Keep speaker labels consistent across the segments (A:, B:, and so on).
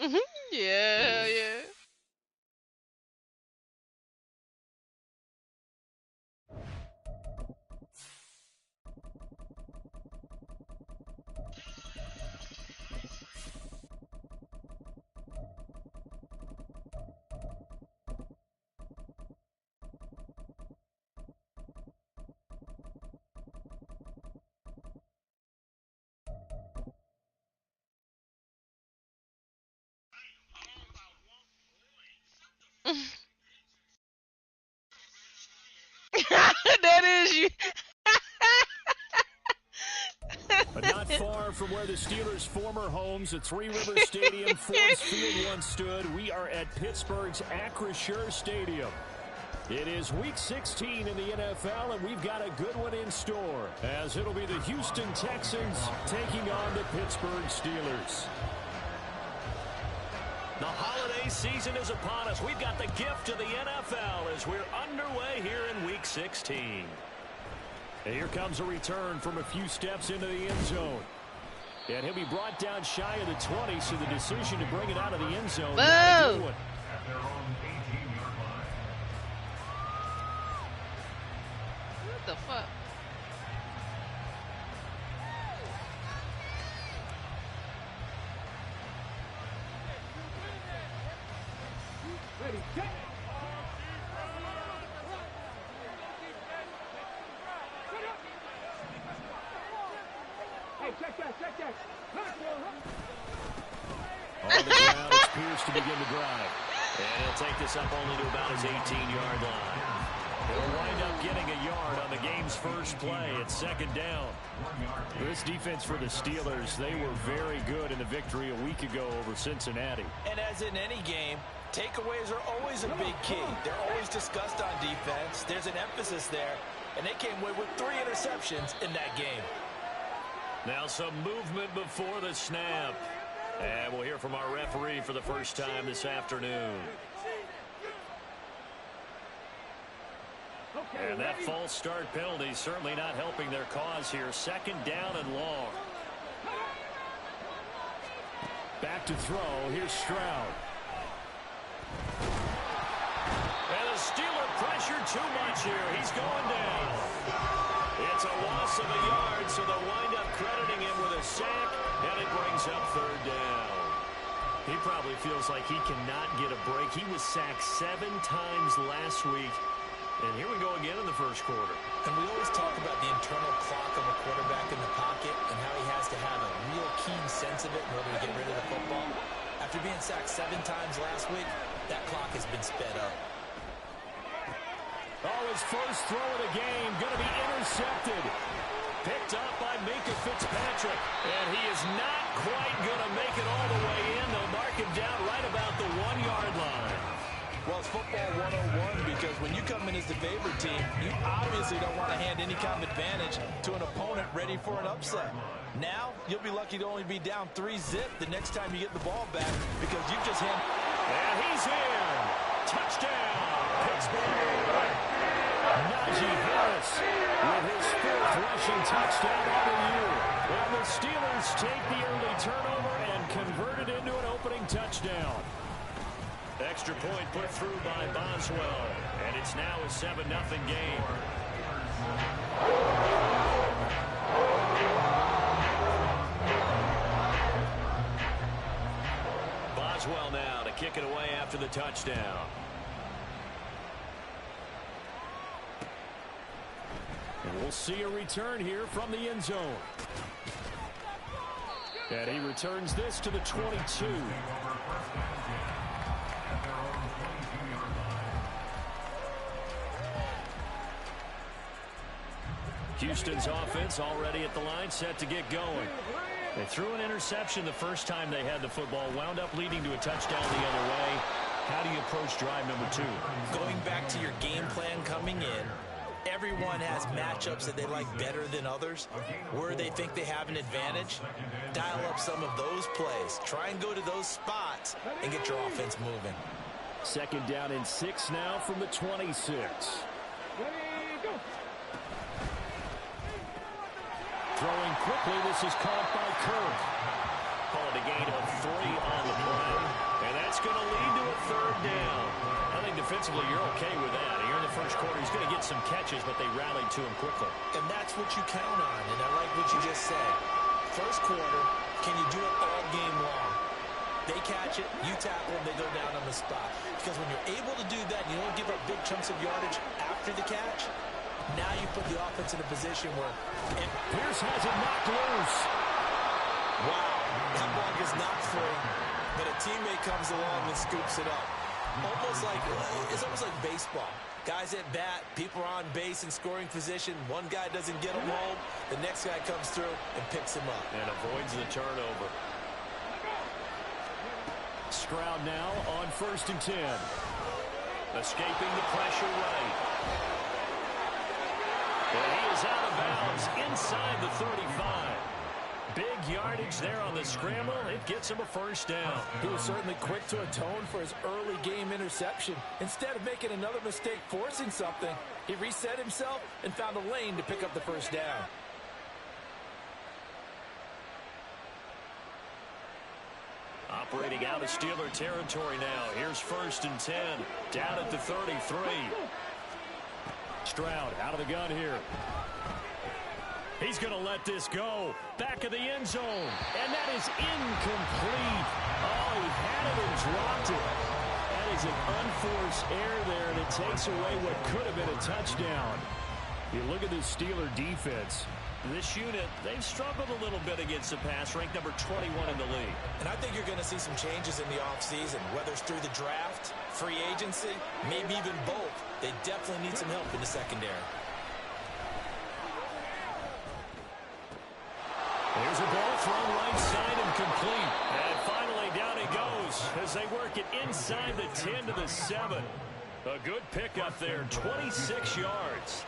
A: Yeah, yeah. That is you.
B: But not far from where the Steelers' former homes at Three Rivers Stadium, Forbes Field once stood, we are at Pittsburgh's Acrisure Stadium. It is Week 16 in the NFL, and we've got a good one in store, as it'll be the Houston Texans taking on the Pittsburgh Steelers. The holiday season is upon us. We've got the gift of the NFL as we're underway here in Week 16. And here comes a return from a few steps into the end zone. And he'll be brought down shy of the 20, so the decision to bring it out of the end zone.
A: Boo! What the fuck?
B: On the ground, it's Pierce to begin the drive. And he'll take this up only to about his 18-yard line. He'll wind up getting a yard on the game's first play. It's second down. This defense for the Steelers, they were very good in the victory a week ago over Cincinnati.
C: And as in any game, takeaways are always a big key. They're always discussed on defense. There's an emphasis there. And they came away with 3 interceptions in that game.
B: Now some movement before the snap. And we'll hear from our referee for the first time this afternoon. And that false start penalty certainly not helping their cause here. Second down and long. Back to throw. Here's Stroud. And the Steeler pressure too much here. He's going down. It's a loss of a yard, so they'll wind up crediting him with a sack, and it brings up third down. He probably feels like he cannot get a break. He was sacked 7 times last week. And here we go again in the first quarter.
C: And we always talk about the internal clock of a quarterback in the pocket and how he has to have a real keen sense of it in order to get rid of the football. After being sacked 7 times last week, that clock has been sped up.
B: Oh, his first throw of the game going to be intercepted. Picked up by Minkah Fitzpatrick. And he is not quite going to make it all the way in. They'll mark him down right about the 1-yard line.
C: Well, it's football 101 because when you come in as the favorite team, you obviously don't want to hand any kind of advantage to an opponent ready for an upset. Now, you'll be lucky to only be down 3-zip the next time you get the ball back because you've just handed.
B: And he's in. Touchdown, Pittsburgh. Najee Harris with his 4th rushing touchdown of the year. And the Steelers take the early turnover and convert it into an opening touchdown. Extra point put through by Boswell. And it's now a 7-0 game. Boswell now to kick it away after the touchdown. And we'll see a return here from the end zone. And he returns this to the 22. Houston's offense already at the line, set to get going. They threw an interception the first time they had the football, wound up leading to a touchdown the other way. How do you approach drive number 2?
C: Going back to your game plan coming in, everyone has matchups that they like better than others. Where they think they have an advantage, dial up some of those plays. Try and go to those spots and get your offense moving.
B: Second down and 6 now from the 26. Throwing quickly, this is caught by Kirk. Call it a gain of 3 on the play. defensively, you're okay with that. Here in the first quarter, he's going to get some catches, but they rallied to him quickly.
C: And that's what you count on, and I like what you just said. First quarter, can you do it all game long? They catch it, you tackle them, they go down on the spot. Because when you're able to do that, you don't give up big chunks of yardage after the catch, now you put the offense in a position where...
B: Pierce has it knocked loose.
C: Wow, that ball gets knocked free, but a teammate comes along and scoops it up. It's almost like baseball. Guys at bat, people are on base in scoring position. One guy doesn't get him home. The next guy comes through and picks him up.
B: And avoids the turnover. Stroud now on 1st and 10. Escaping the pressure right. And he is out of bounds inside the 35. Big yardage there on the scramble. It gets him a first down.
C: He was certainly quick to atone for his early game interception. Instead of making another mistake forcing something, he reset himself and found a lane to pick up the first down.
B: Operating out of Steeler territory now. Here's 1st and 10. Down at the 33. Stroud out of the gun here. He's going to let this go. Back of the end zone. And that is incomplete. Oh, he had it and dropped it. That is an unforced error there, and it takes away what could have been a touchdown. You look at the Steeler defense. This unit, they've struggled a little bit against the pass, ranked number 21 in the league.
C: And I think you're going to see some changes in the offseason, whether it's through the draft, free agency, maybe even both. They definitely need some help in the secondary.
B: There's a ball thrown right side and complete. And finally down he goes as they work it inside the 10 to the 7. A good pickup there, 26 yards.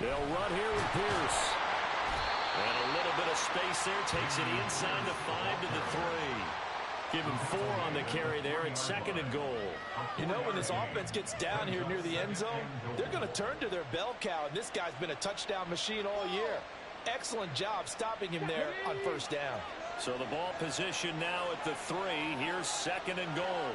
B: They'll run here with Pierce. And a little bit of space there. Takes it inside the 5 to the 3. Give him 4 on the carry there. It's 2nd and goal.
C: You know, when this offense gets down here near the end zone, they're going to turn to their bell cow. And this guy's been a touchdown machine all year. Excellent job stopping him there on first down.
B: So the ball position now at the 3. Here's 2nd and goal.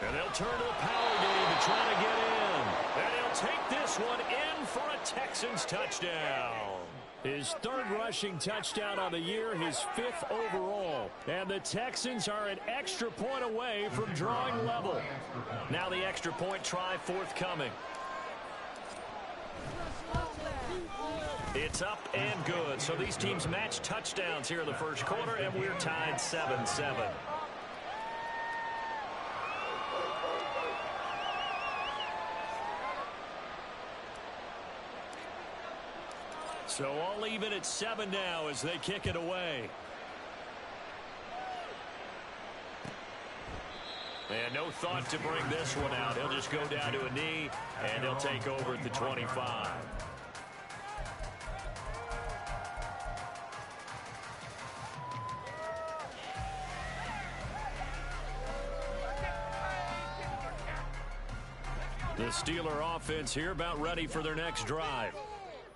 B: And they'll turn to the power game to try to get in. And he'll take this one in for a Texans touchdown. His 3rd rushing touchdown on the year, his 5th overall. And the Texans are an extra point away from drawing level. Now the extra point try forthcoming. It's up and good. So these teams match touchdowns here in the first quarter, and we're tied 7-7. So all even at 7 now as they kick it away. And no thought to bring this one out. He'll just go down to a knee, and he'll take over at the 25. The Steeler offense here about ready for their next drive.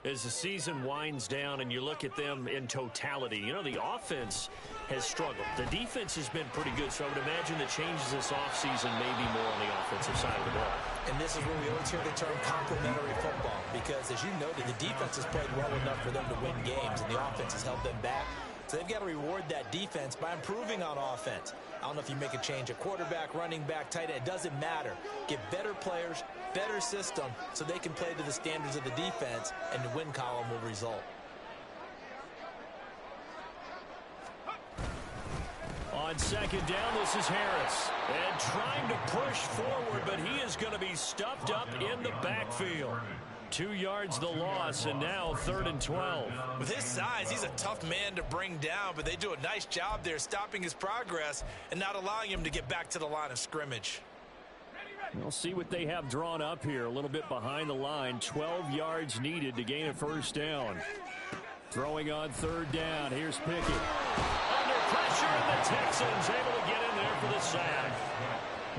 B: As the season winds down and you look at them in totality, you know, the offense has struggled. The defense has been pretty good, so I would imagine the changes this offseason may be more on the offensive side of the ball.
C: And this is where we always hear the term complementary football, because as you noted, the defense has played well enough for them to win games, and the offense has held them back. So they've got to reward that defense by improving on offense. I don't know if you make a change at quarterback, running back, tight end. It doesn't matter. Get better players, better system, so they can play to the standards of the defense, and the win column will result.
B: On 2nd down, this is Harris. And trying to push forward, but he is going to be stuffed up in the backfield. 2 yards the loss, and now 3rd and 12.
C: With his size, he's a tough man to bring down, but they do a nice job there stopping his progress and not allowing him to get back to the line of scrimmage.
B: We'll see what they have drawn up here. A little bit behind the line. 12 yards needed to gain a first down. Throwing on 3rd down. Here's Pickett. Under pressure, and the Texans able to get in there for the sack.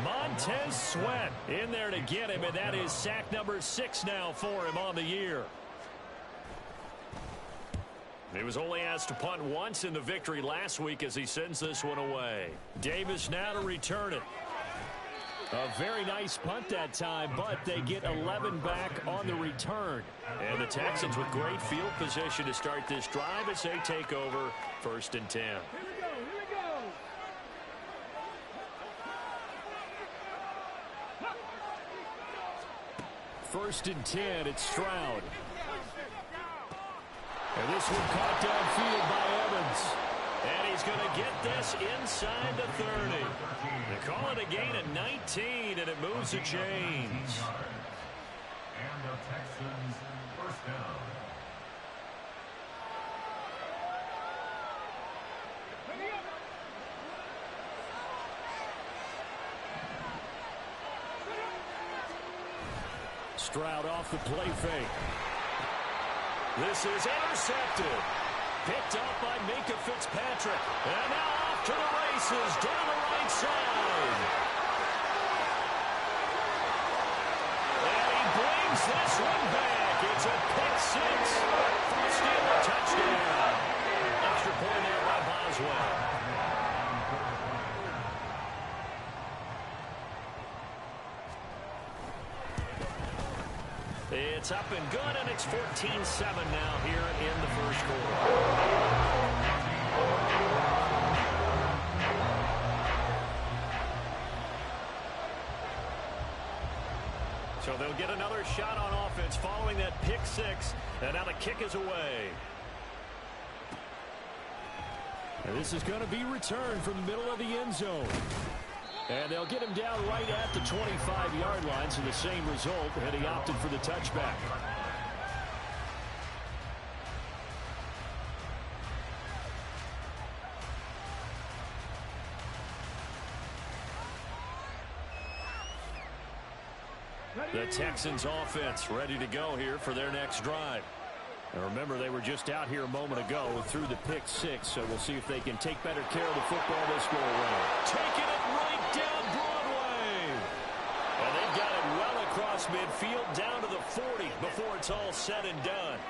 B: Montez Sweat in there to get him, and that is sack number 6 now for him on the year. He was only asked to punt once in the victory last week as he sends this one away. Davis now to return it. A very nice punt that time, but they get 11 back on the return. And the Texans with great field position to start this drive as they take over 1st and 10.
D: Here we go.
B: First and 10, it's Stroud. And this one caught downfield by Evans. And he's going to get this inside the 30. They call it a gain of 19, and it moves the chains.
E: And the Texans first down.
B: Stroud off the play fake. This is intercepted. Picked up by Minkah Fitzpatrick. And now off to the races down the right side. And he brings this one back. It's a pick 6 for a Steeler touchdown. Extra point there by Boswell. It's up and good, and it's 14-7 now here in the first quarter. So they'll get another shot on offense following that pick 6, and now the kick is away. And this is going to be returned from the middle of the end zone. And they'll get him down right at the 25-yard line, so the same result, and he opted for the touchback. The Texans offense ready to go here for their next drive. And remember, they were just out here a moment ago through the pick 6, so we'll see if they can take better care of the football this go around. Taking it right down Broadway. And they've got it well across midfield down to the 40 before it's all said and done.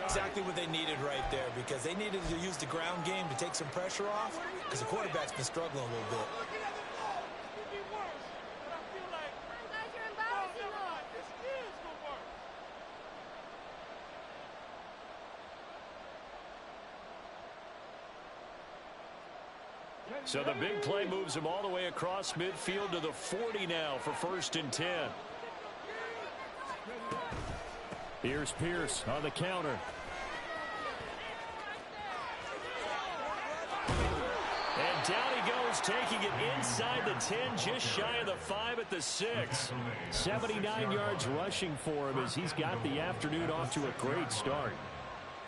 C: Exactly what they needed right there, because they needed to use the ground game to take some pressure off, because the quarterback's been struggling a little bit.
B: So the big play moves him all the way across midfield to the 40 now for 1st and 10. Here's Pierce on the counter. And down he goes, taking it inside the 10, just shy of the 5 at the 6. 79 yards rushing for him as he's got the afternoon off to a great start.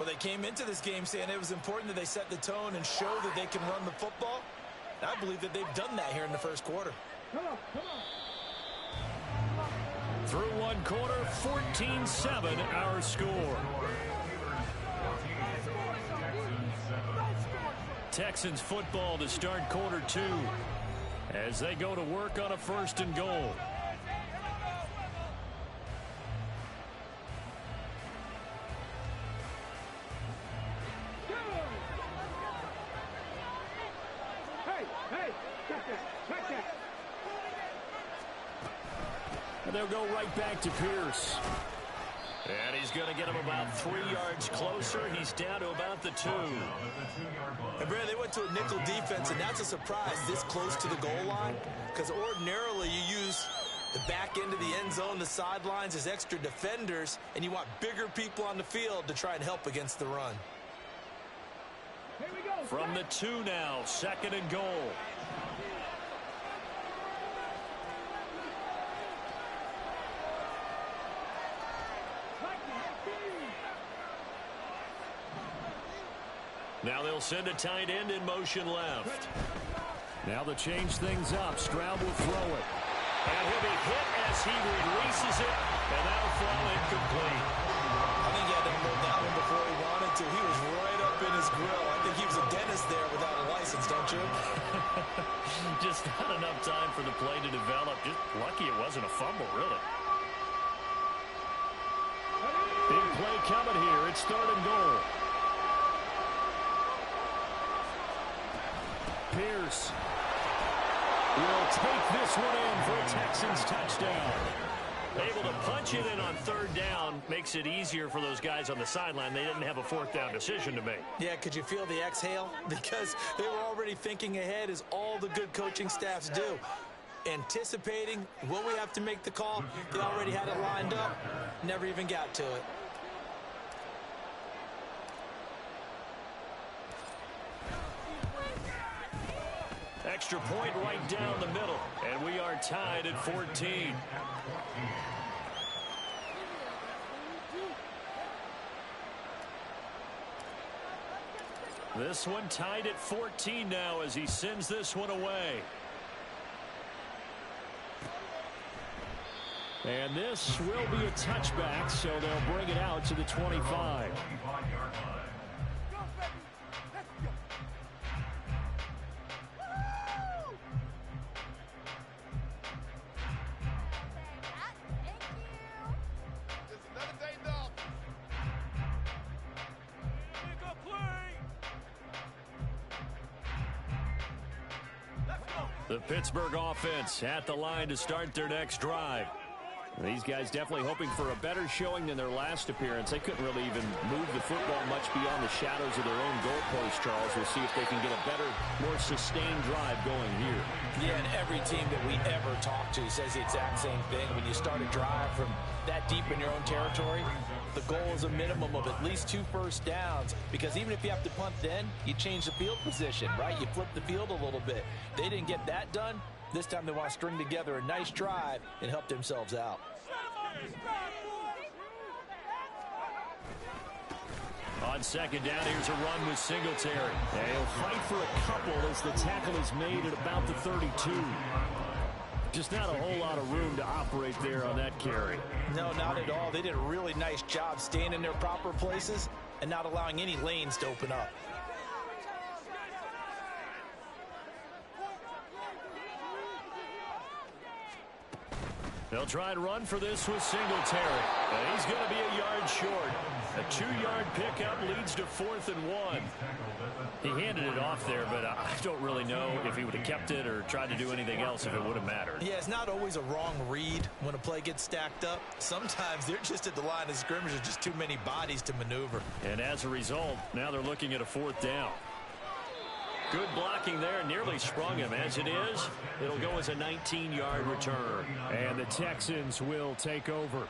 C: Well, they came into this game saying it was important that they set the tone and show that they can run the football. And I believe that they've done that here in the first quarter.
B: Through one quarter, 14-7 our score. Texans football to start quarter 2 as they go to work on a 1st and goal. And they'll go right back to Pierce. And he's going to get him about 3 yards closer. He's down to about the 2.
C: And Brad, they went to a nickel defense, and that's a surprise this close to the goal line, because ordinarily you use the back end of the end zone, the sidelines as extra defenders, and you want bigger people on the field to try and help against the run.
B: From the 2 now, 2nd and goal. Now they'll send a tight end in motion left. Now to change things up, Stroud will throw it. And he'll be hit as he releases it, and that'll fall incomplete.
C: I think he had to hold that one before he wanted to. He was right up in his grill. I think he was a dentist there without a license, don't you?
B: Just not enough time for the play to develop. Just lucky it wasn't a fumble, really. Big play coming here. It's 3rd and goal. Pierce will take this one in for a Texans touchdown. Able to punch it in on 3rd down makes it easier for those guys on the sideline. They didn't have a 4th down decision to make.
C: Yeah, could you feel the exhale? Because they were already thinking ahead, as all the good coaching staffs do. Anticipating, will we have to make the call? They already had it lined up, never even got to it.
B: Extra point right down the middle, and we are tied at 14. This one tied at 14 now as he sends this one away. And this will be a touchback, so they'll bring it out to the 25. The Pittsburgh offense at the line to start their next drive. These guys definitely hoping for a better showing than their last appearance. They couldn't really even move the football much beyond the shadows of their own goalpost, Charles. We'll see if they can get a better, more sustained drive going here.
C: Yeah, and every team that we ever talk to says the exact same thing. When you start a drive from that deep in your own territory, the goal is a minimum of at least 2 first downs, because even if you have to punt then, you change the field position, right? You flip the field a little bit. They didn't get that done. This time they want to string together a nice drive and help themselves out.
B: On 2nd down, here's a run with Singletary. And he'll fight for a couple as the tackle is made at about the 32. Just not a whole lot of room to operate there on that carry.
C: No, not at all. They did a really nice job staying in their proper places and not allowing any lanes to open up.
B: They'll try and run for this with Singletary. And he's going to be a yard short. A 2-yard pickup leads to 4th and 1. He handed it off there, but I don't really know if he would have kept it or tried to do anything else if it would have mattered.
C: Yeah, it's not always a wrong read when a play gets stacked up. Sometimes they're just at the line of scrimmage. There's just too many bodies to maneuver.
B: And as a result, now they're looking at a 4th down. Good blocking there, nearly sprung him. As it is, it'll go as a 19-yard return. And the Texans will take over.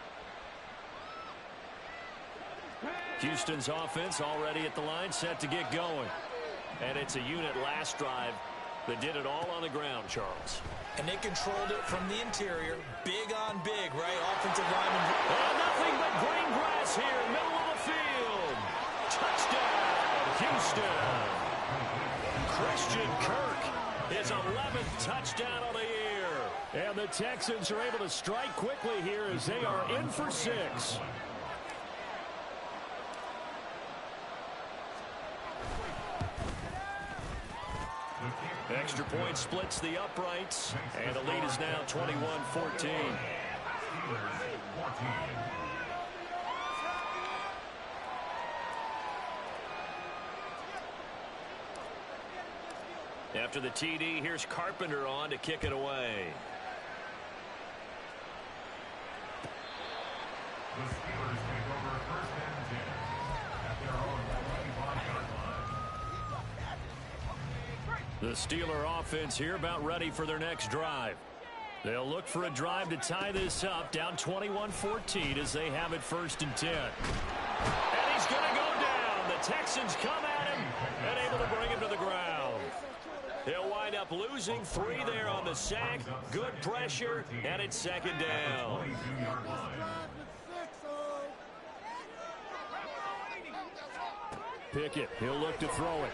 B: Houston's offense already at the line, set to get going. And it's a unit last drive that did it all on the ground, Charles.
C: And they controlled it from the interior. Big on big, right? Offensive lineman.
B: And nothing but green grass here, middle of the field. Touchdown, Houston. Christian Kirk, his 11th touchdown of the year. And the Texans are able to strike quickly here as they are in for 6. Extra point splits the uprights, and the lead is now 21-14. After the TD, here's Carpenter on to kick it away.
E: The Steelers take over 1st and 10 at their own 25-yard line.
B: The Steeler offense here about ready for their next drive. They'll look for a drive to tie this up, down 21-14 as they have it 1st and 10. And he's going to go down. The Texans come at him and able to bring him to the ground. He'll wind up losing 3 there on the sack. Good pressure, and it's 2nd down. Pickett, he'll look to throw it.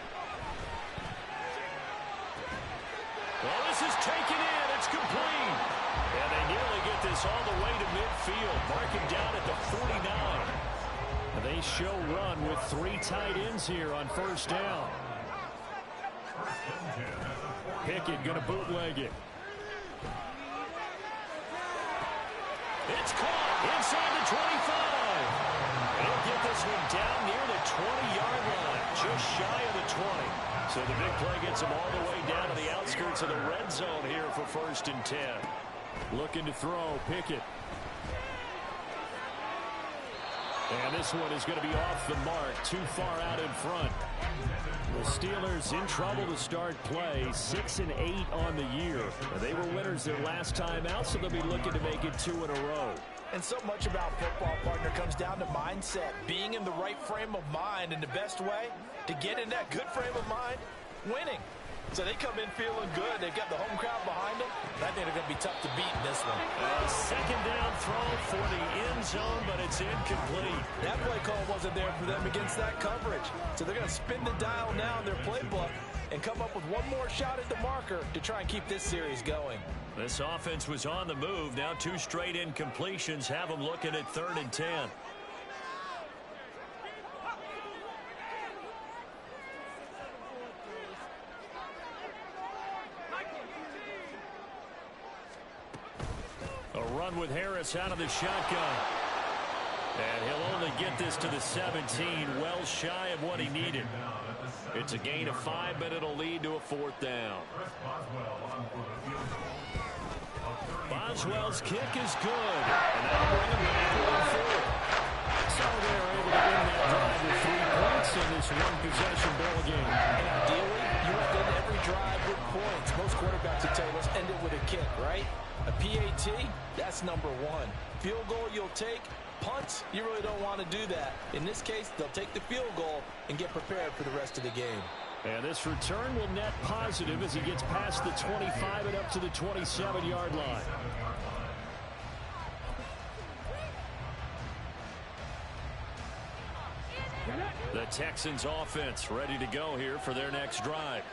B: Well, this is taken in. It's complete. And they nearly get this all the way to midfield. Marking down at the 49. They show run with 3 tight ends here on 1st down.
E: 1st and 10 at the 49.
B: Pickett going to bootleg it. It's caught inside the 25. And he'll get this one down near the 20-yard line, just shy of the 20. So the big play gets him all the way down to the outskirts of the red zone here for 1st and 10. Looking to throw, Pickett. And this one is going to be off the mark, too far out in front. The Steelers in trouble to start play, 6-8 on the year. They were winners their last time out, so they'll be looking to make it 2 in a row.
C: And so much about football, partner, comes down to mindset. Being in the right frame of mind, and the best way to get in that good frame of mind, winning. So they come in feeling good. They've got the home crowd behind them. I think they're going to be tough to beat in this one.
B: A second down throw for the end zone, but it's incomplete.
C: That play call wasn't there for them against that coverage. So they're going to spin the dial now in their playbook and come up with one more shot at the marker to try and keep this series going.
B: This offense was on the move. Now 2 straight incompletions have them looking at 3rd and 10. A run with Harris out of the shotgun. And he'll only get this to the 17, well shy of what he needed. It's a gain of 5, but it'll lead to a 4th down. Boswell's kick is good. And that'll bring him back to 4. So they're able to win that drive with 3 points in this one-possession ball game.
C: And ideally, you want to end every drive with points. Most quarterbacks would tell you, let's end it with a kick, right? A PAT, that's number 1. Field goal you'll take. Punts, you really don't want to do that. In this case, they'll take the field goal and get prepared for the rest of the game.
B: And this return will net positive as he gets past the 25 and up to the 27-yard line. The Texans offense ready to go here for their next drive.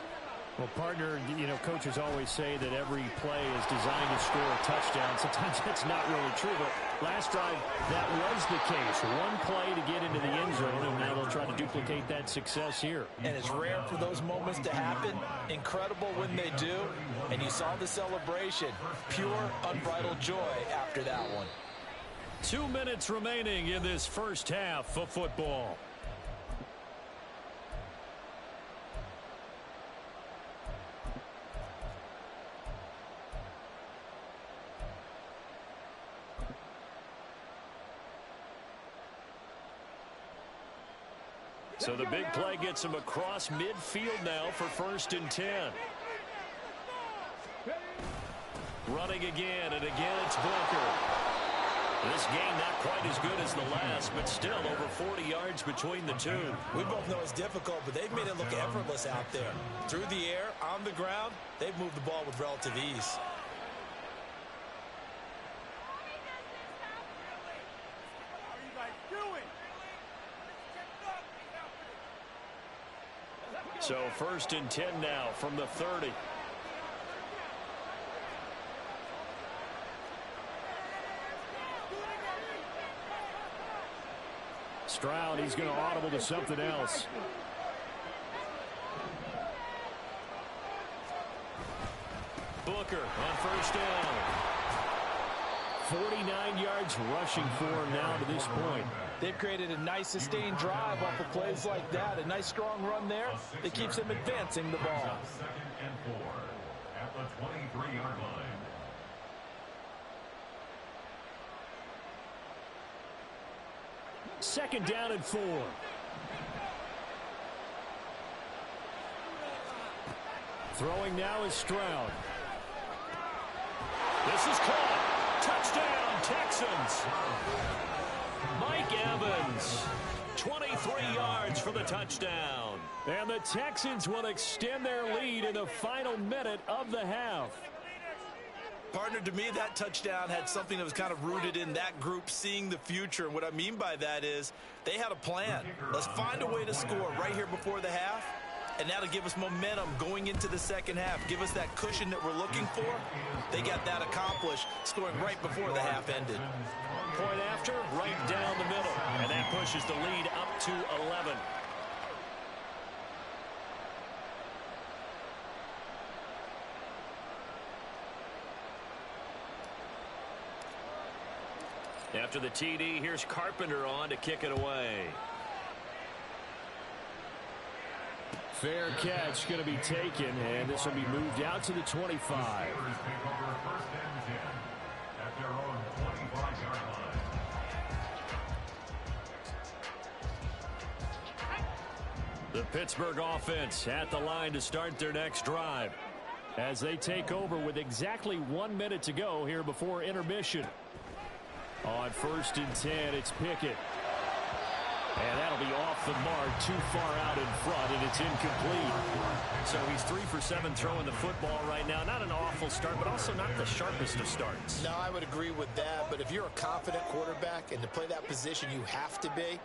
D: Well, partner, you know, coaches always say that every play is designed to score a touchdown. Sometimes that's not really true, but last drive, that was the case. One play to get into the end zone, and now they'll try to duplicate that success here.
C: And it's rare for those moments to happen. Incredible when they do. And you saw the celebration. Pure, unbridled joy after that one.
B: 2 minutes remaining in this first half of football. So the big play gets him across midfield now for 1st and 10. Running again, and again it's Booker. This game not quite as good as the last, but still over 40 yards between the two.
C: We both know it's difficult, but they've made it look effortless out there. Through the air, on the ground, they've moved the ball with relative ease.
B: So 1st and 10 now from the 30.
D: Stroud, he's going to audible to something else.
B: Booker on 1st down.
D: 49 yards rushing for him now to this point.
C: They've created a nice sustained drive off of plays like that. A nice strong run there that keeps them advancing the ball.
E: 2nd and 4 at the 23-yard line.
D: Second down and 4. Throwing now is Stroud.
B: This is caught. Touchdown, Texans. Mike Evans, 23 yards for the touchdown.
D: And the Texans will extend their lead in the final minute of the half.
C: Partner, to me, that touchdown had something that was kind of rooted in that group seeing the future. And what I mean by that is they had a plan. Let's find a way to score right here before the half. And that'll give us momentum going into the second half. Give us that cushion that we're looking for. They got that accomplished, scoring right before the half ended.
B: Point after, right down the middle. And that pushes the lead up to 11.
D: After the TD, here's Carpenter on to kick it away. Fair catch going to be taken, and this will be moved out to the 25. The Pittsburgh offense at the line to start their next drive as they take over with exactly 1 minute to go here before intermission. On 1st and 10, it's Pickett. And that'll be off the mark, too far out in front, and it's incomplete. So he's 3 for 7 throwing the football right now. Not an awful start, but also not the sharpest of starts.
C: No, I would agree with that. But if you're a confident quarterback and to play that position you have to be,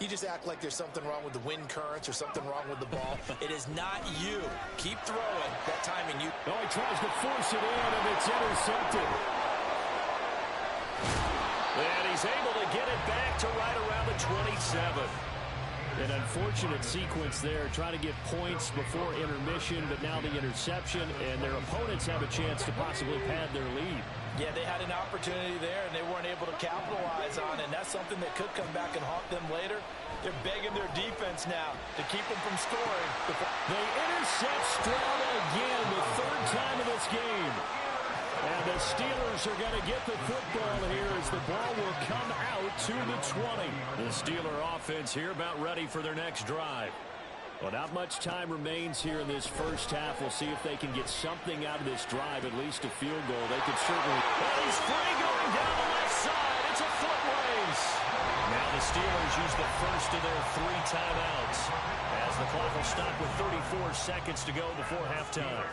C: you just act like there's something wrong with the wind currents or something wrong with the ball. It is not you. Keep throwing. That timing you.
D: Oh, he tries to force it in, and it's intercepted. And he's able to get it back to right around the 27. An unfortunate sequence there, trying to get points before intermission, but now the interception, and their opponents have a chance to possibly pad their lead.
C: Yeah, they had an opportunity there, and they weren't able to capitalize on it, and that's something that could come back and haunt them later. They're begging their defense now to keep them from scoring.
D: They intercept Stroud again, the 3rd time in this game. And the Steelers are going to get the football here as the ball will come out to the 20. The Steeler offense here about ready for their next drive. Well, not much time remains here in this first half. We'll see if they can get something out of this drive, at least a field goal. They could certainly... Oh, he's free going down the left side. It's a foot race. Now the Steelers use the first of their 3 timeouts as the clock will stop with 34 seconds to go before halftime.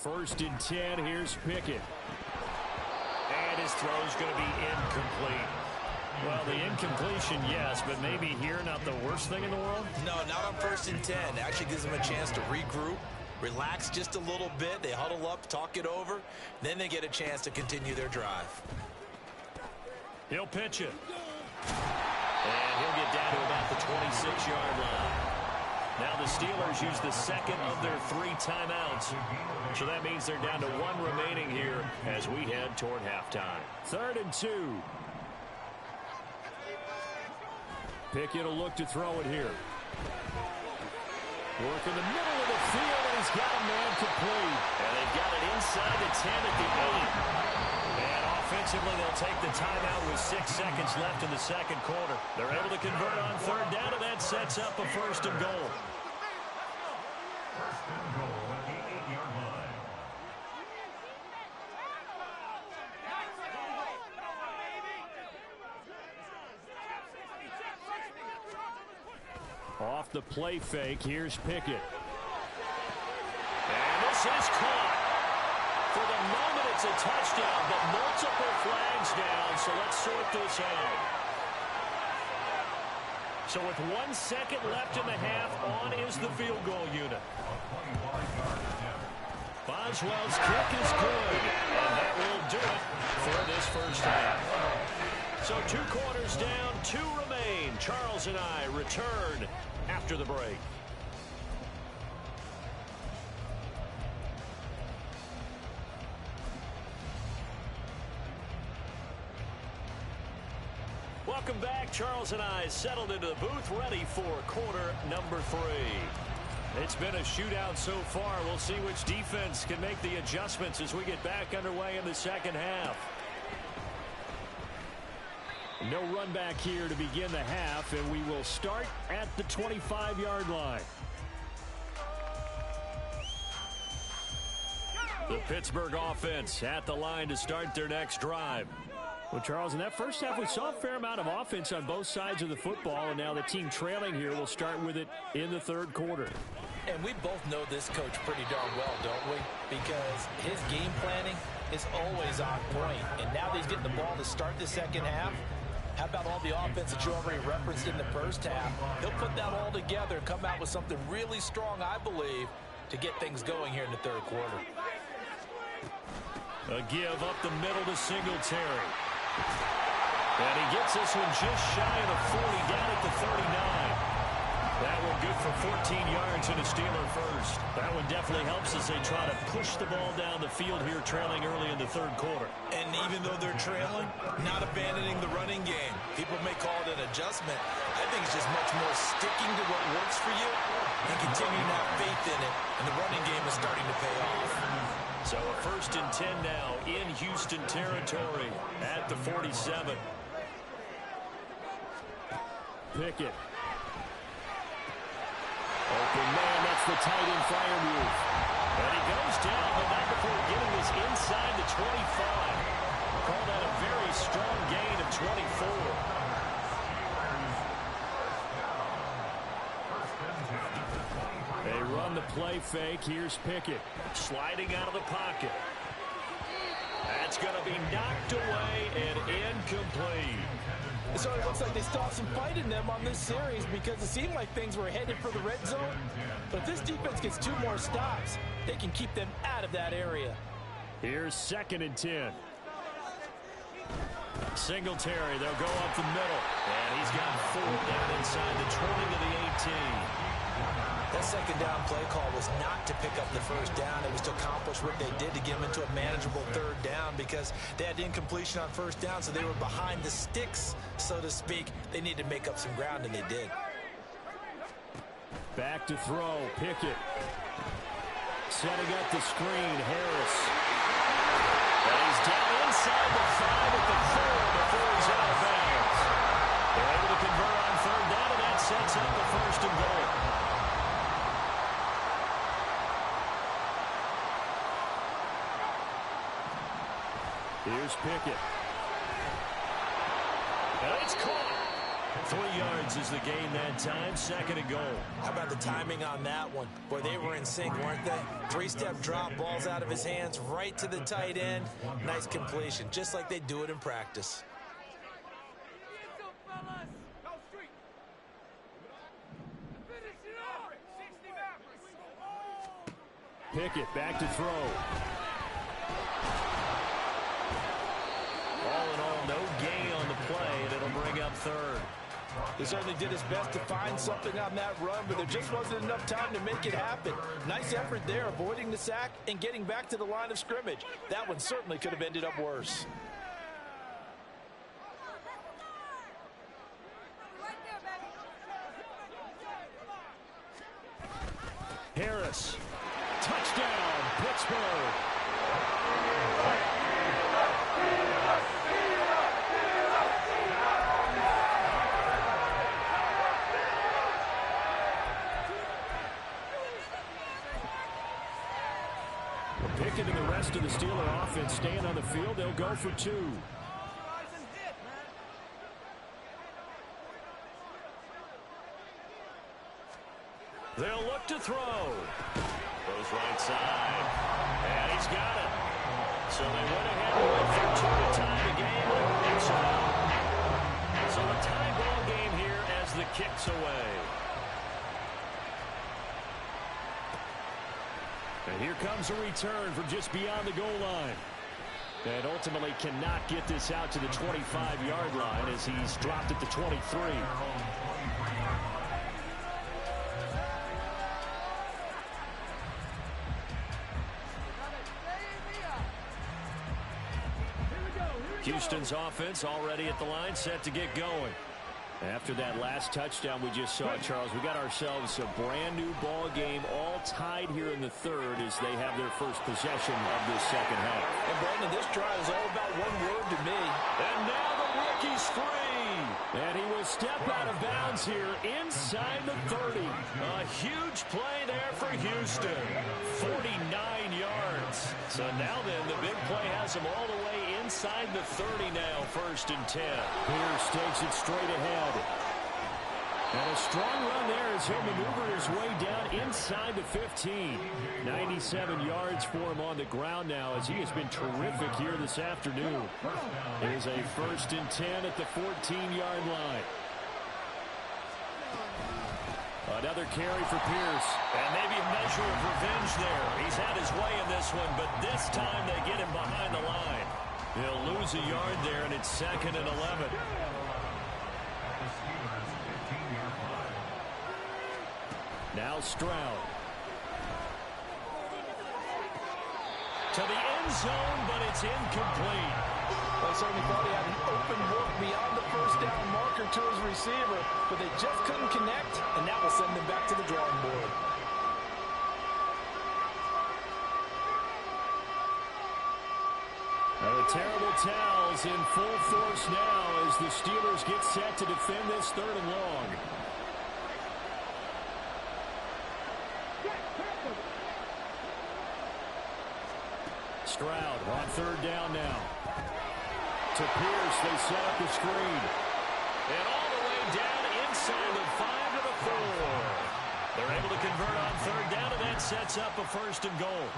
D: 1st and 10, here's Pickett. And his throw's going to be incomplete. Well, the incompletion, yes, but maybe here not the worst thing in the world?
C: No, not on 1st and 10. It actually gives them a chance to regroup, relax just a little bit. They huddle up, talk it over. Then they get a chance to continue their drive.
D: He'll pitch it. And he'll get down to about the 26-yard line. Now the Steelers use the 2nd of their 3 timeouts. So that means they're down to 1 remaining here as we head toward halftime. 3rd and 2. Pickett will look to throw it here. Work in the middle of the field, and he's got a man complete. And they've got it inside the 10 at the 8. And offensively, they'll take the timeout with 6 seconds left in the 2nd quarter. They're able to convert on 3rd down, and that sets up a 1st and goal.
E: 1st and goal at the 8-yard line.
D: Off the play fake, here's Pickett. And this is caught. For the moment, it's a touchdown, but multiple flags down, so let's sort this out. So with 1 second left in the half, on is the field goal unit. Boswell's kick is good, and that will do it for this first half. So 2 quarters down, 2 remain. Charles and I return after the break. Welcome back. Charles and I settled into the booth, ready for quarter number 3. It's been a shootout so far. We'll see which defense can make the adjustments as we get back underway in the second half. No run back here to begin the half, and we will start at the 25-yard line. The Pittsburgh offense at the line to start their next drive. Well, Charles, in that first half, we saw a fair amount of offense on both sides of the football, and now the team trailing here will start with it in the 3rd quarter.
C: And we both know this coach pretty darn well, don't we? Because his game planning is always on point. And now that he's getting the ball to start the second half, how about all the offense that you already referenced in the first half? He'll put that all together and come out with something really strong, I believe, to get things going here in the 3rd quarter.
D: A give up the middle to Singletary. And he gets this one just shy of the 40, down at the 39. That one good for 14 yards and a Steeler first. That one definitely helps as they try to push the ball down the field here, trailing early in the third quarter.
C: And even though they're trailing, not abandoning the running game. People may call it an adjustment. I think it's just much more sticking to what works for you and continuing to have faith in it. And the running game is starting to pay off.
D: So a 1st and 10 now in Houston territory at the 47. Pickett. Open man, that's the tight end fire move. And he goes down, but not before getting this inside the 25. Call that a very strong gain of 24. They run the play fake. Here's Pickett sliding out of the pocket. That's going to be knocked away and incomplete.
C: So it looks like they still have some fight in them on this series because it seemed like things were headed for the red zone. But if this defense gets 2 more stops, they can keep them out of that area.
D: Here's 2nd and 10. Singletary, they'll go up the middle. And he's got 4 down inside the 20 to the 18.
C: That second down play call was not to pick up the first down. It was to accomplish what they did to get them into a manageable 3rd down because they had incompletion on 1st down, so they were behind the sticks, so to speak. They needed to make up some ground, and they did.
D: Back to throw. Pickett. Setting up the screen. Harris. And he's down inside the 5 at the 4 before he's out of bounds. They're able to convert on 3rd down, and that sets up the 1st and goal. Here's Pickett. And it's caught. 3 yards is the gain that time. 2nd and goal.
C: How about the timing on that one? Boy, they were in sync, weren't they? 3-step drop, balls out of his hands, right to the tight end. Nice completion, just like they do it in practice.
D: Pickett back to throw. All in all, no gain on the play, and it'll bring up 3rd.
C: He certainly did his best to find something on that run, but there just wasn't enough time to make it happen. Nice effort there, avoiding the sack and getting back to the line of scrimmage. That one certainly could have ended up worse.
D: Harris. Touchdown, Pittsburgh. Pickett and the rest of the Steeler offense staying on the field. They'll go for 2. They'll look to throw. Goes right side. And he's got it. So they went ahead and went for 2 to tie the game. So a tie ball game here as the kick's away. And here comes a return from just beyond the goal line. And ultimately cannot get this out to the 25-yard line as he's dropped at the 23. Houston's offense already at the line, set to get going. After that last touchdown we just saw, Charles, we got ourselves a brand new ball game, all tied here in the 3rd as they have their first possession of this 2nd half.
C: And Brandon, this drive is all about one word to me.
D: And now the rookie's free. And he will step out of bounds here inside the 30. A huge play there for Houston. 49 yards. So now then, the big play has him all the way inside the 30 now, 1st and 10. Pierce takes it straight ahead. And a strong run there as he'll maneuver his way down inside the 15. 97 yards for him on the ground now as he has been terrific here this afternoon. It is a 1st and 10 at the 14-yard line. Another carry for Pierce. And maybe a measure of revenge there. He's had his way in this one, but this time they get him behind the line. He'll lose a yard there, and it's 2nd and 11. Now Stroud. To the end zone, but it's incomplete.
C: Well, he certainly thought he had an open look beyond the first down marker to his receiver, but they just couldn't connect, and that will send them back to the drawing board.
D: The terrible towels in full force now as the Steelers get set to defend this 3rd and long. Stroud on 3rd down now. To Pierce, they set up the screen. And all the way down inside the 5 to the 4. They're able to convert on 3rd down, and that sets up a 1st and goal.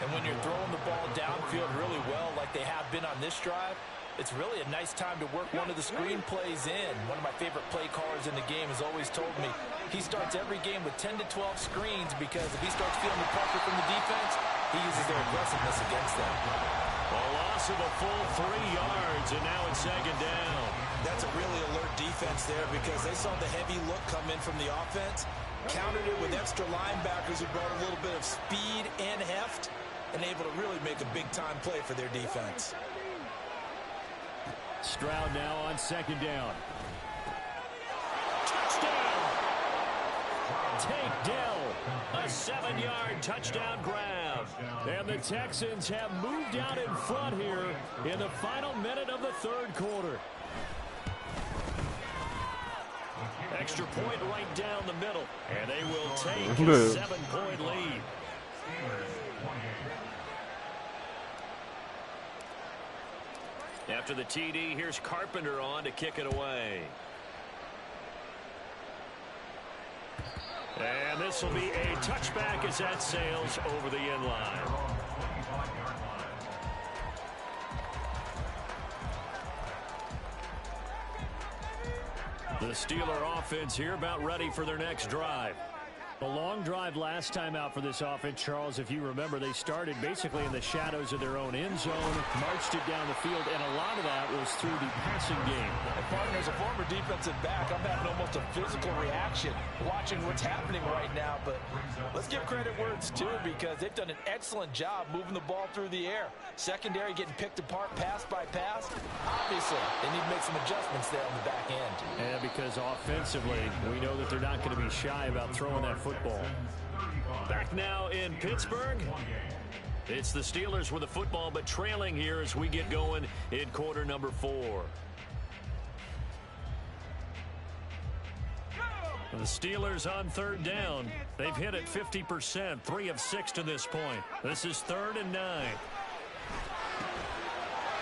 C: And when you're throwing the ball downfield really well like they have been on this drive, it's really a nice time to work one of the screen plays in. One of my favorite play callers in the game has always told me he starts every game with 10 to 12 screens because if he starts feeling the pressure from the defense, he uses their aggressiveness against them.
D: A loss of a full 3 yards, and now it's 2nd down.
C: That's a really alert defense there because they saw the heavy look come in from the offense, countered it with extra linebackers who brought a little bit of speed and heft, and able to really make a big-time play for their defense.
D: Stroud now on 2nd down. Touchdown! Tank Dell, a 7-yard touchdown grab. And the Texans have moved out in front here in the final minute of the 3rd quarter. Extra point right down the middle. And they will take a 7-point lead. After the TD, here's Carpenter on to kick it away. And this will be a touchback as that sails over the end line. The Steeler offense here about ready for their next drive. A long drive last time out for this offense, Charles. If you remember, they started basically in the shadows of their own end zone, marched it down the field, and a lot of that was through the passing game.
C: And partner, as a former defensive back, I'm having almost a physical reaction watching what's happening right now. But let's give credit where it's due because they've done an excellent job moving the ball through the air. Secondary getting picked apart pass by pass. Obviously, they need to make some adjustments there on the back end.
D: And because offensively, we know that they're not going to be shy about throwing that football. Back now in Pittsburgh. It's the Steelers with the football, but trailing here as we get going in quarter number 4. The Steelers on 3rd down. They've hit it 50%, 3 of 6 to this point. This is 3rd and 9.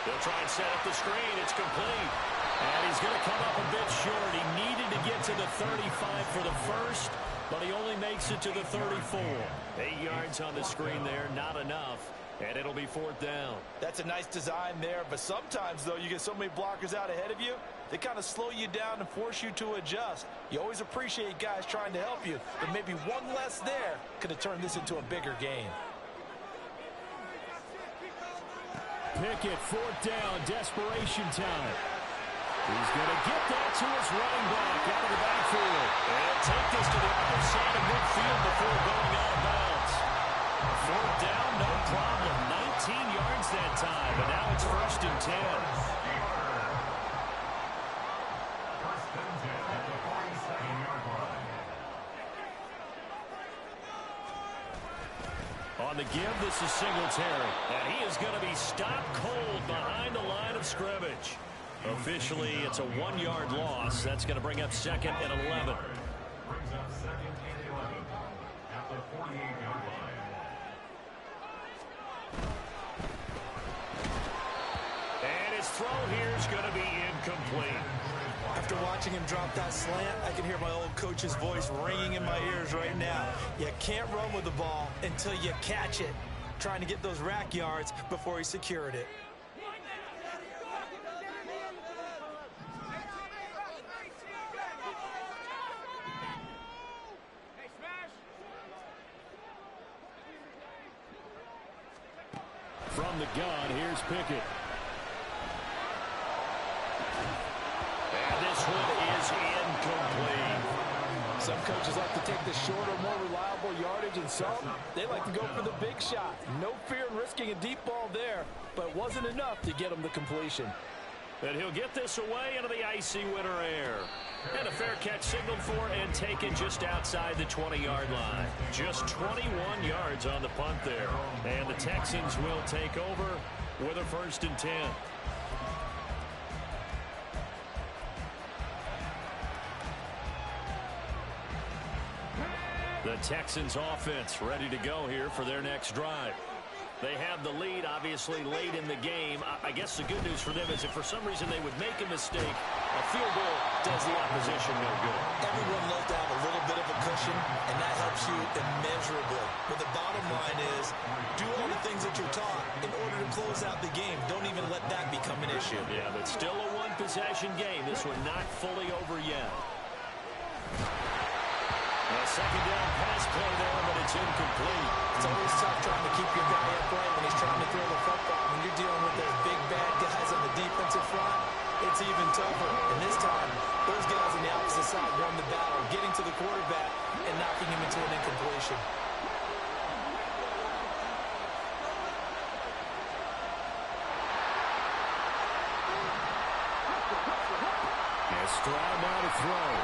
D: They'll try and set up the screen. It's complete. And he's going to come up a bit short. He needed to get to the 35 for the first, but he only makes it to the 34. 8 yards on the screen there, not enough. And it'll be 4th down.
C: That's a nice design there, but sometimes, though, you get so many blockers out ahead of you, they kind of slow you down and force you to adjust. You always appreciate guys trying to help you, but maybe one less there could have turned this into a bigger game.
D: Pickett, 4th down, desperation time. He's going to get that to his running back out of the backfield. And take this to the other side of midfield before going out of bounds. 4th down, no problem. 19 yards that time, but now it's 1st and 10. On the give, this is Singletary. And he is going to be stopped cold behind the line of scrimmage. Officially, it's a 1-yard loss. That's going to bring up 2nd and 11.
E: Brings up 2nd and 11 at the 48-yard line.
D: And his throw here is going to be incomplete.
C: After watching him drop that slant, I can hear my old coach's voice ringing in my ears right now. You can't run with the ball until you catch it. Trying to get those rack yards before he secured it.
D: From the gun, here's Pickett. And this one is incomplete.
C: Some coaches like to take the shorter, more reliable yardage, and some, they like to go for the big shot. No fear in risking a deep ball there, but it wasn't enough to get him the completion.
D: And he'll get this away into the icy winter air. And a fair catch signaled for and taken just outside the 20-yard line. Just 21 yards on the punt there. And the Texans will take over with a 1st and 10. The Texans offense ready to go here for their next drive. They have the lead, obviously, late in the game. I guess the good news for them is if for some reason they would make a mistake, a field goal does the opposition no good.
C: Everyone loves to have a little bit of a cushion, and that helps you immeasurably. But the bottom line is, do all the things that you're taught in order to close out the game. Don't even let that become an issue.
D: Yeah, but still a one-possession game. This one not fully over yet. A second down pass play there, but it's incomplete.
C: It's always tough trying to keep your guy upright when he's trying to throw the football. When you're dealing with those big, bad guys on the defensive front, it's even tougher. And this time, those guys on the opposite side won the battle, getting to the quarterback and knocking him into an incompletion.
D: And Stroud now to throw.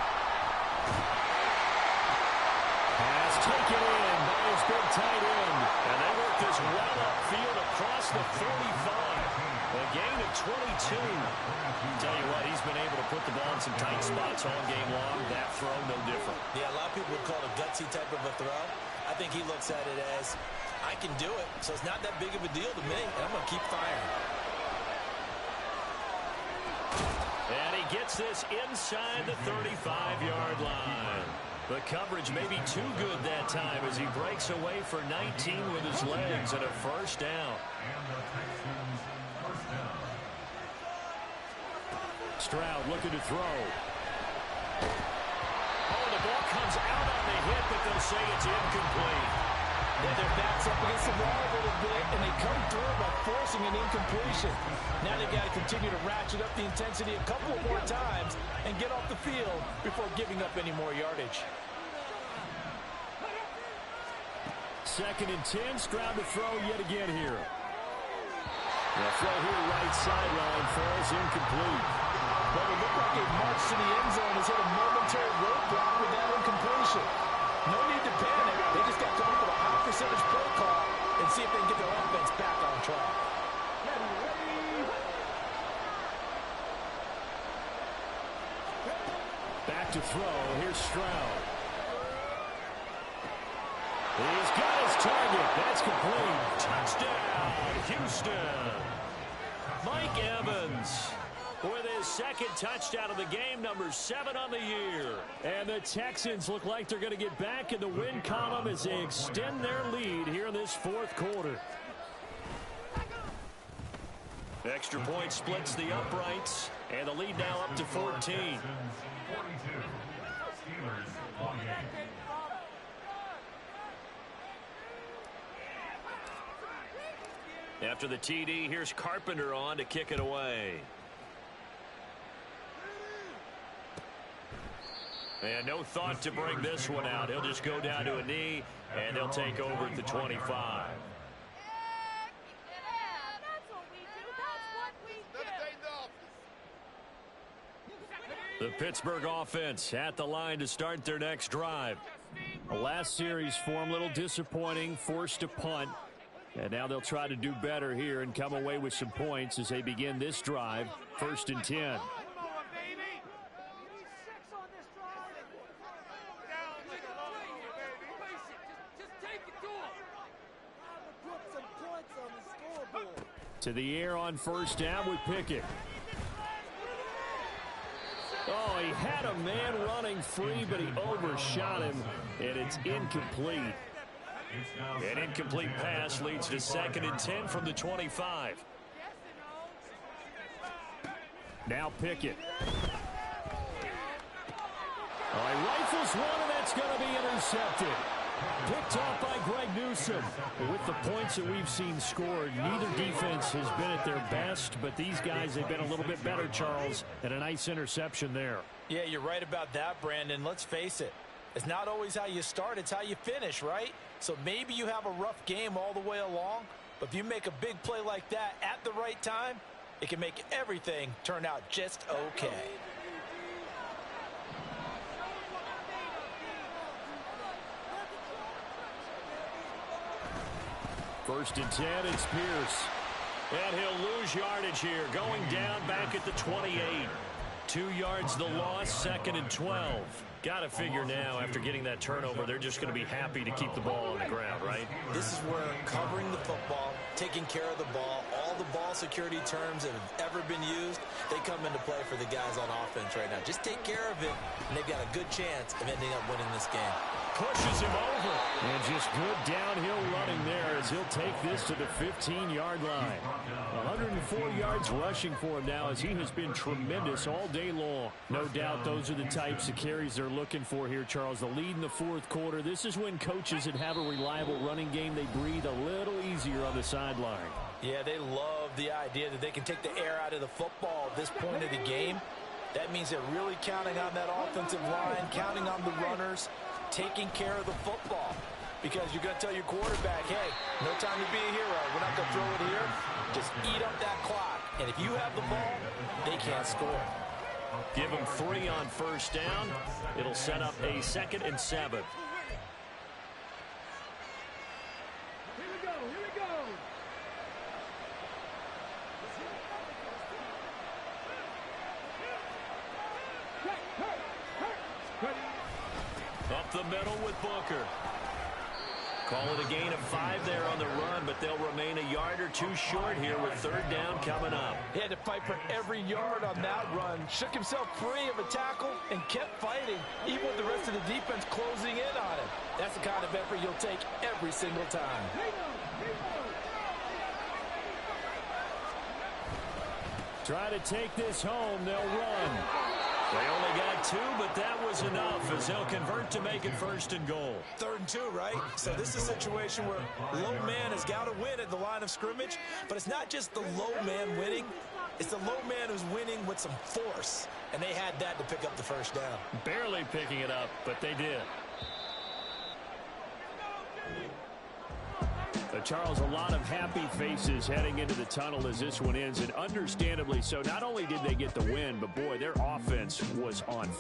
D: Pass taken in by his big tight end. And they work this well upfield across the 45. A gain of 22. Tell you what, he's been able to put the ball in some tight spots all game long. That throw, no different.
C: Yeah, a lot of people would call it a gutsy type of a throw. I think he looks at it as, I can do it, so it's not that big of a deal to me, and I'm going to keep firing.
D: And he gets this inside the 35-yard line. The coverage may be too good that time as he breaks away for 19 with his legs and a 1st down. Stroud looking to throw. Oh, the ball comes out on the hit, but they'll say it's incomplete.
C: Yeah, their backs up against the wall a little bit, and they come through by forcing an incompletion. Now they've got to continue to ratchet up the intensity a couple more times and get off the field before giving up any more yardage.
D: 2nd and 10, Stroud to throw yet again here. The throw here right sideline falls incomplete.
C: But it looked like a march to the end zone has hit a momentary roadblock with that incompletion. No need to panic. They just got to come up with a high percentage play call and see if they can get their offense back on track.
D: Back to throw. Here's Stroud. He's got his target. That's complete. Touchdown, Houston. Mike Evans with his 2nd touchdown of the game, number 7 on the year. And the Texans look like they're going to get back in the win column as they extend their lead here in this 4th quarter. Extra point splits the uprights, and the lead now up to 14.
E: 42. Steelers 48.
D: After the TD, here's Carpenter on to kick it away. And no thought to bring this one out. He'll just go down to a knee, and they'll take over at the 25. The Pittsburgh offense at the line to start their next drive. The last series for them, a little disappointing, forced to punt. And now they'll try to do better here and come away with some points as they begin this drive, 1st and 10. To the air on 1st down with Pickett. Oh, he had a man running free, but he overshot him, and it's incomplete. An incomplete pass leads to 2nd and 10 from the 25. Now Pickett. Oh, he rifles one, and that's going to be intercepted. Picked off by Greg Newsome. With the points that we've seen scored, neither defense has been at their best, but these guys have been a little bit better, Charles, and a nice interception there.
C: Yeah, you're right about that, Brandon. Let's face it. It's not always how you start, it's how you finish, right? So maybe you have a rough game all the way along, but if you make a big play like that at the right time, it can make everything turn out just okay.
D: First and 10, it's Pierce. And he'll lose yardage here, going down back at the 28. 2 yards the loss, 2nd and 12. Got to figure now, after getting that turnover, they're just going to be happy to keep the ball on the ground, right?
C: This is where covering the football, taking care of the ball, all the ball security terms that have ever been used, they come into play for the guys on offense right now. Just take care of it, and they've got a good chance of ending up winning this game.
D: Pushes him over. And just good downhill running there as he'll take this to the 15-yard line. 104 yards rushing for him now as he has been tremendous all day long. No doubt those are the types of carries they're looking for here, Charles. The lead in the fourth quarter. This is when coaches that have a reliable running game, they breathe a little easier on the sideline.
C: Yeah, they love the idea that they can take the air out of the football at this point of the game. That means they're really counting on that offensive line, counting on the runners, taking care of the football. Because you're going to tell your quarterback, hey, no time to be a hero. We're not going to throw it here. Just eat up that clock. And if you have the ball, they can't score.
D: Give them 3 on first down. It'll set up a 2nd and 7. Up the middle with Booker. Call it a gain of 5 there on the run, but they'll remain a yard or 2 short here with 3rd down coming up.
C: He had to fight for every yard on that run. Shook himself free of a tackle and kept fighting, even with the rest of the defense closing in on him. That's the kind of effort you'll take every single time.
D: Try to take this home. They'll run. They only got 2, but that was enough as they'll convert to make it 1st and goal.
C: 3rd and 2, right? So this is a situation where low man has got to win at the line of scrimmage, but it's not just the low man winning. It's the low man who's winning with some force, and they had that to pick up the 1st down.
D: Barely picking it up, but they did. Charles, a lot of happy faces heading into the tunnel as this one ends, and understandably so. Not only did they get the win, but boy, their offense was on fire.